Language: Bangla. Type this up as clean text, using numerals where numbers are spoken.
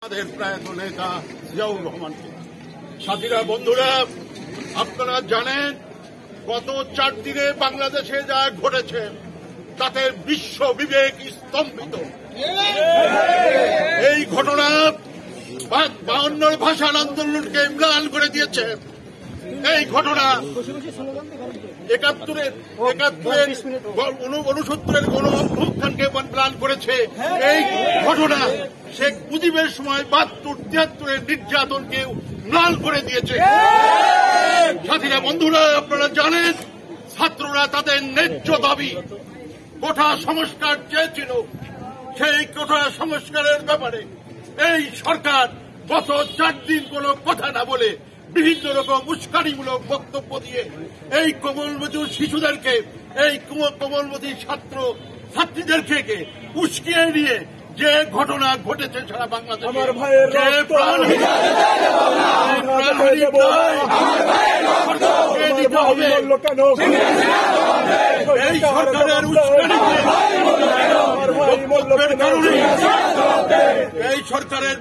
আমাদের প্রয়াত নেতা জিয়াউর রহমানকে। সাথীরা, বন্ধুরা, আপনারা জানেন গত 4 দিনে বাংলাদেশে যা ঘটেছে তাতে বিশ্ব বিবেক স্তম্ভিত। এই ঘটনা 52 ভাষার আন্দোলনকে ম্লান করে দিয়েছে। এই ঘটনা 71-এর 69-এর গণ অভ্যুত্থানকে ম্লান করেছে। এই ঘটনা শেখ মুজিবের সময় 72-73-এর নির্যাতনকে ম্লান করে দিয়েছে। সাথীরা, বন্ধুরা, আপনারা জানেন ছাত্ররা তাদের ন্যায্য দাবি কোটা সংস্কার চেয়েছিল। সেই কোটা সংস্কারের ব্যাপারে এই সরকার গত 4 দিন কোনো কথা না বলে বিভিন্ন রকম উস্কানিমূলক বক্তব্য দিয়ে এই কোমলমতি শিশুদেরকে, এই কোমলমতি ছাত্রীদেরকে উস্কিয়ে নিয়ে যে ঘটনা ঘটেছে সারা বাংলাদেশে, এই সরকারের উস্কানির কারণে এই সরকারের